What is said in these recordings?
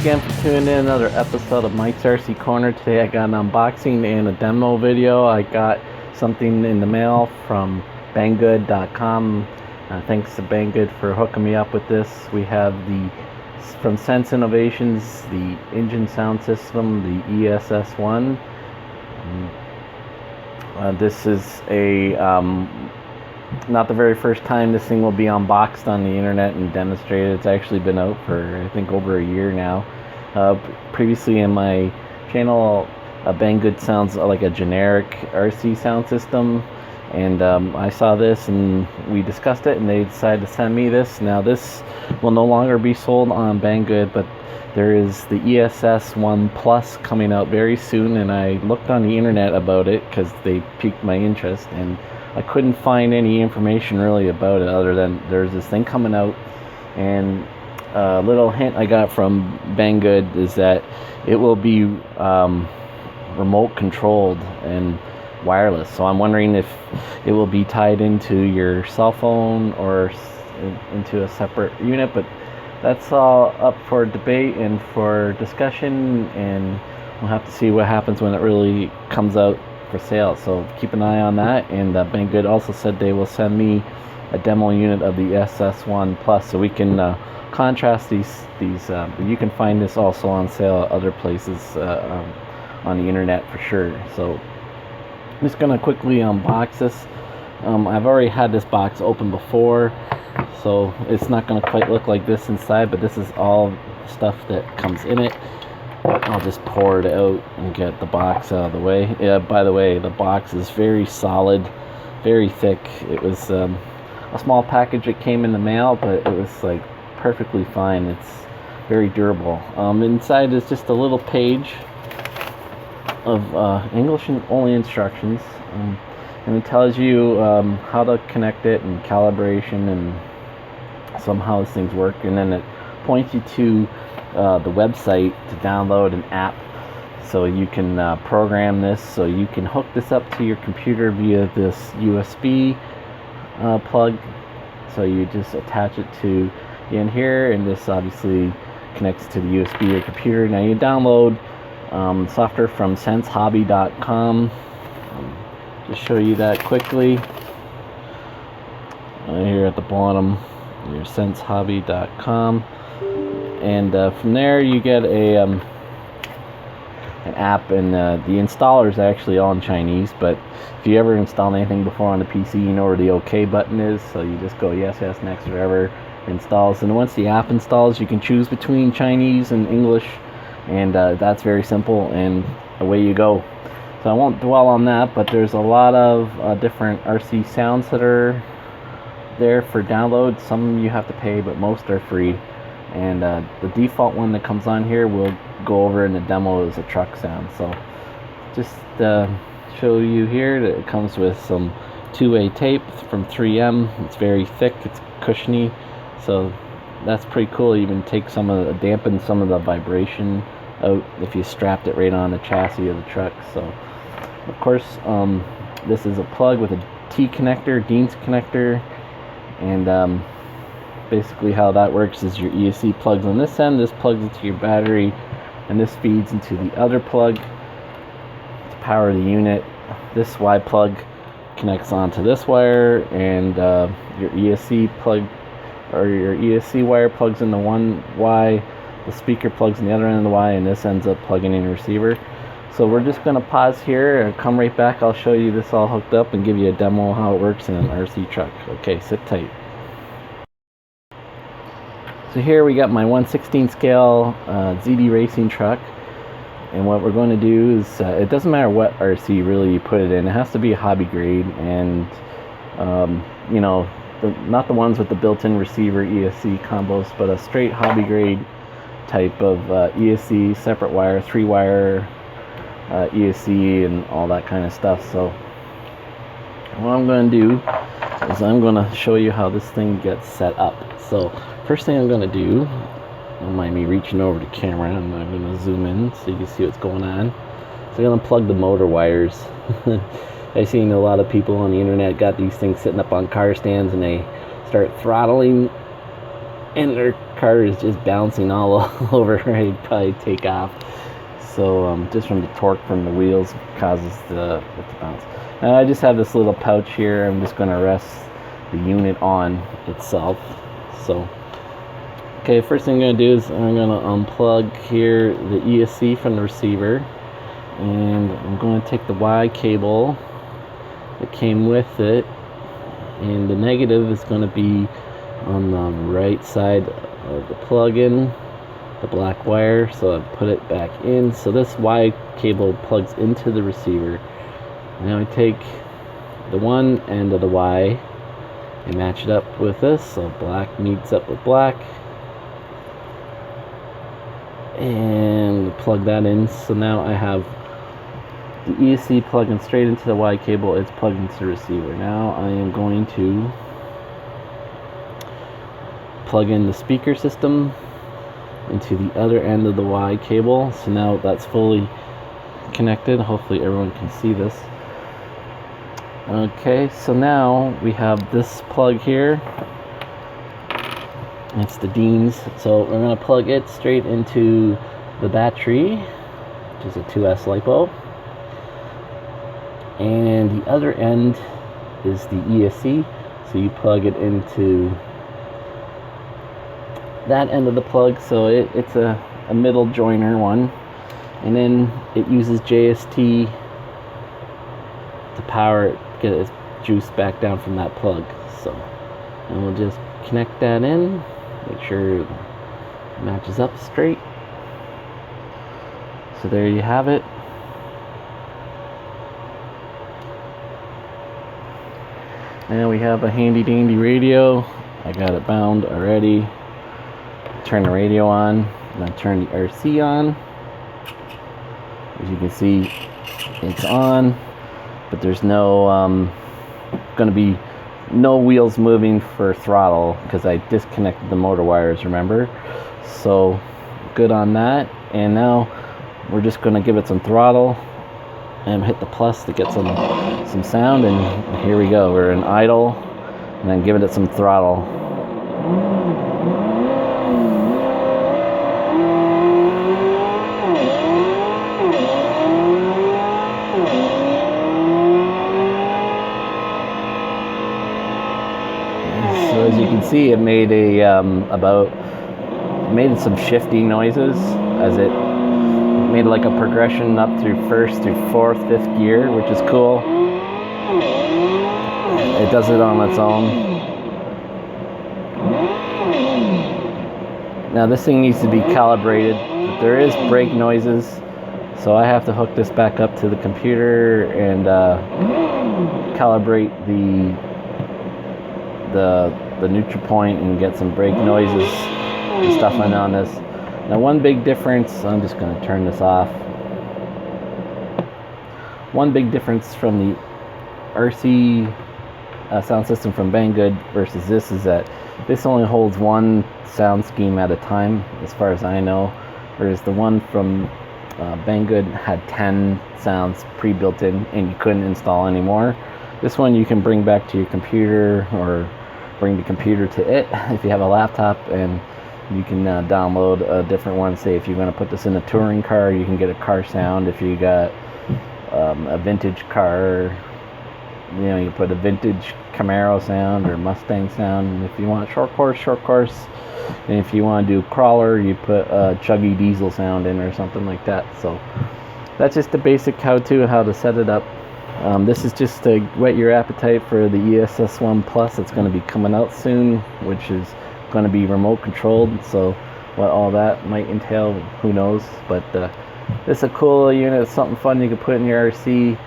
again for tuning in another episode of Mike's RC Corner. Today I got an unboxing and a demo video. I got something in the mail from Banggood.com. Thanks to Banggood for hooking me up with this. We have from Sense Innovations, the engine sound system, the ESS-ONE. This is a not the very first time this thing will be unboxed on the internet and demonstrated. It's actually been out for I think over a year now. Previously in my channel, Banggood sounds like a generic RC sound system, and I saw this and we discussed it, and they decided to send me this. Now this will no longer be sold on Banggood, but there is the ESS-ONE Plus coming out very soon, and I looked on the internet about it because they piqued my interest, and I couldn't find any information really about it other than there's this thing coming out. And a little hint I got from Banggood is that it will be remote controlled and wireless. So I'm wondering if it will be tied into your cell phone or into a separate unit, but that's all up for debate and for discussion, and we'll have to see what happens when it really comes out for sale. So keep an eye on that. And Banggood also said they will send me a demo unit of the ESS-ONE Plus, so we can contrast these. You can find this also on sale at other places on the internet for sure. So I'm just gonna quickly unbox this. I've already had this box open before, so it's not going to quite look like this inside, but this is all the stuff that comes in it. I'll just pour it out and get the box out of the way. Yeah, by the way, the box is very solid, very thick. It was a small package that came in the mail, but it was like perfectly fine. It's very durable. Inside is just a little page of English only instructions. And it tells you how to connect it and calibration and somehow these things work, and then it points you to the website to download an app so you can program this, so you can hook this up to your computer via this USB plug. So you just attach it to in here, and this obviously connects to the USB of your computer. Now you download software from sensehobby.com. Just show you that quickly. Here at the bottom, your sensehobby.com, and from there you get an app, and the installer is actually all in Chinese. But if you ever install anything before on the PC, you know where the OK button is. So you just go yes, next, whatever installs. And once the app installs, you can choose between Chinese and English, and that's very simple, and away you go. So I won't dwell on that, but there's a lot of different RC sounds that are there for download. Some you have to pay, but most are free. And the default one that comes on here we'll go over in the demo is a truck sound. So just show you here that it comes with some two-way tape from 3M. It's very thick, it's cushiony, so that's pretty cool. You even take dampen some of the vibration out if you strapped it right on the chassis of the truck. So of course, this is a plug with a T connector, Dean's connector, and basically how that works is your ESC plugs on this end, this plugs into your battery, and this feeds into the other plug to power the unit. This Y plug connects onto this wire, and your ESC plug, or your ESC wire, plugs into one Y, the speaker plugs in the other end of the Y, and this ends up plugging in your receiver. So we're just going to pause here and come right back. I'll show you this all hooked up and give you a demo of how it works in an RC truck. Okay, sit tight. So here we got my 1/16 scale ZD racing truck, and what we're going to do is it doesn't matter what RC really you put it in. It has to be a hobby grade, and you know, not the ones with the built-in receiver ESC combos, but a straight hobby grade type of ESC, separate wire, 3-wire ESC, and all that kind of stuff. So what I'm going to do is I'm going to show you how this thing gets set up. So first thing I'm going to do, don't mind me reaching over the camera, and I'm going to zoom in so you can see what's going on. So I'm going to plug the motor wires. I've seen a lot of people on the internet got these things sitting up on car stands, and they start throttling, and they're car is just bouncing all over. I'd probably take off. So just from the torque from the wheels causes it to bounce. Now I just have this little pouch here. I'm just going to rest the unit on itself. So okay, first thing I'm going to do is I'm going to unplug here the ESC from the receiver, and I'm going to take the Y cable that came with it, and the negative is going to be on the right side of the plug-in, the black wire. So I put it back in, so this Y cable plugs into the receiver. Now I take the one end of the Y and match it up with this, so black meets up with black, and plug that in. So now I have the ESC plugging straight into the Y cable. It's plugged into the receiver. Now I am going to plug in the speaker system into the other end of the Y cable. So now that's fully connected. Hopefully everyone can see this. Okay, so now we have this plug here. It's the Dean's. So we're going to plug it straight into the battery, which is a 2S LiPo. And the other end is the ESC. So you plug it into that end of the plug. So it's a middle joiner one. And then it uses JST to power it, get its juice back down from that plug. So, and we'll just connect that in, make sure it matches up straight. So there you have it. And we have a handy dandy radio. I got it bound already. Turn the radio on, and then turn the RC on. As you can see, it's on, but there's no going to be no wheels moving for throttle because I disconnected the motor wires, remember? So good on that. And now we're just going to give it some throttle and hit the plus to get some sound, and here we go. We're in idle, and then giving it some throttle. So as you can see, it made made some shifty noises as it made like a progression up through first through fourth, fifth gear, which is cool. It does it on its own. Now this thing needs to be calibrated, but there is brake noises, so I have to hook this back up to the computer and calibrate the neutral point and get some brake noises and stuff on this. Now one big difference, I'm just going to turn this off. One big difference from the RC sound system from Banggood versus this is that this only holds one sound scheme at a time, as far as I know, whereas the one from Banggood had 10 sounds pre-built in and you couldn't install anymore. This one you can bring back to your computer or bring the computer to it if you have a laptop, and you can download a different one. Say if you're going to put this in a touring car, you can get a car sound. If you got a vintage car, you know, you put a vintage Camaro sound or Mustang sound. And if you want short course, and if you want to do crawler, you put a chuggy diesel sound in or something like that. So that's just the basic how-to, how to set it up. This is just to whet your appetite for the ESS-ONE Plus. It's going to be coming out soon, which is going to be remote controlled. So what all that might entail, who knows. But this is a cool unit. It's something fun you can put in your RC.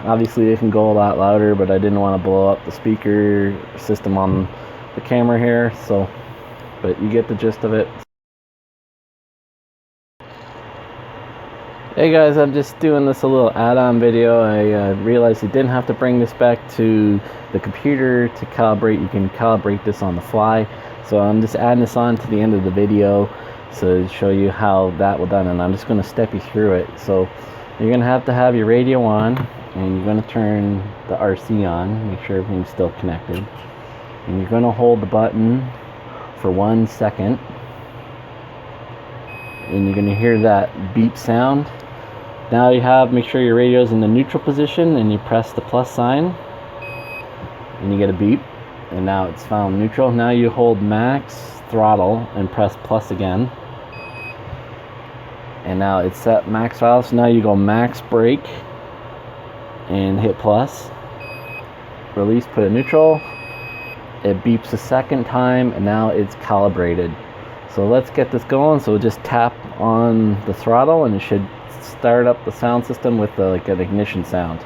Obviously it can go a lot louder, but I didn't want to blow up the speaker system on the camera here. So, but you get the gist of it. Hey guys, I'm just doing this a little add-on video. I realized you didn't have to bring this back to the computer to calibrate. You can calibrate this on the fly. So I'm just adding this on to the end of the video so to show you how that was done, and I'm just going to step you through it. So you're going to have your radio on, and you're going to turn the RC on, make sure everything's still connected, and you're going to hold the button for 1 second, and you're going to hear that beep sound. Now make sure your radio's in the neutral position, and you press the plus sign and you get a beep, and now it's found neutral. Now you hold max throttle and press plus again, and now it's set max throttle. So now you go max brake and hit plus, release, put it neutral. It beeps a second time, and now it's calibrated. So let's get this going. So just tap on the throttle and it should start up the sound system with like an ignition sound.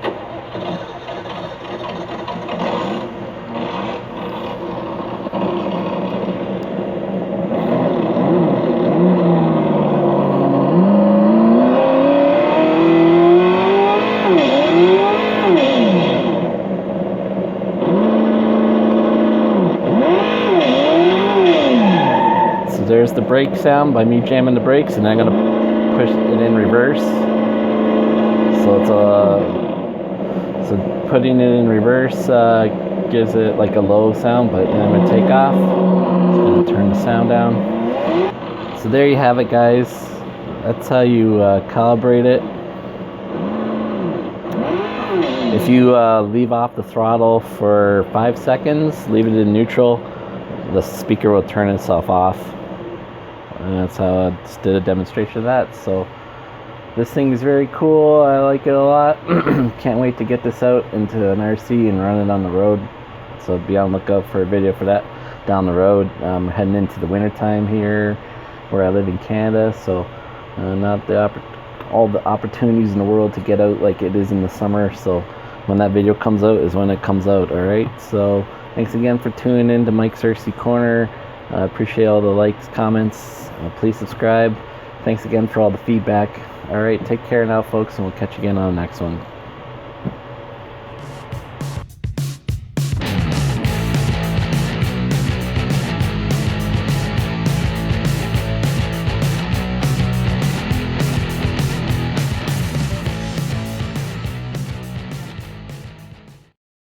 There's the brake sound by me jamming the brakes, and I'm gonna push it in reverse. So so putting it in reverse gives it like a low sound, but then I'm gonna take off. Just gonna turn the sound down. So there you have it, guys. That's how you calibrate it. If you leave off the throttle for 5 seconds, leave it in neutral, the speaker will turn itself off. And that's how I just did a demonstration of that. So this thing is very cool. I like it a lot. Can't wait to get this out into an RC and run it on the road. So be on the lookout for a video for that down the road. Heading into the winter time here where I live in Canada, so not all the opportunities in the world to get out like it is in the summer. So when that video comes out is when it comes out. All right, so thanks again for tuning in to Mike's RC Corner. I appreciate all the likes, comments. Please subscribe. Thanks again for all the feedback. All right, take care now, folks, and we'll catch you again on the next one.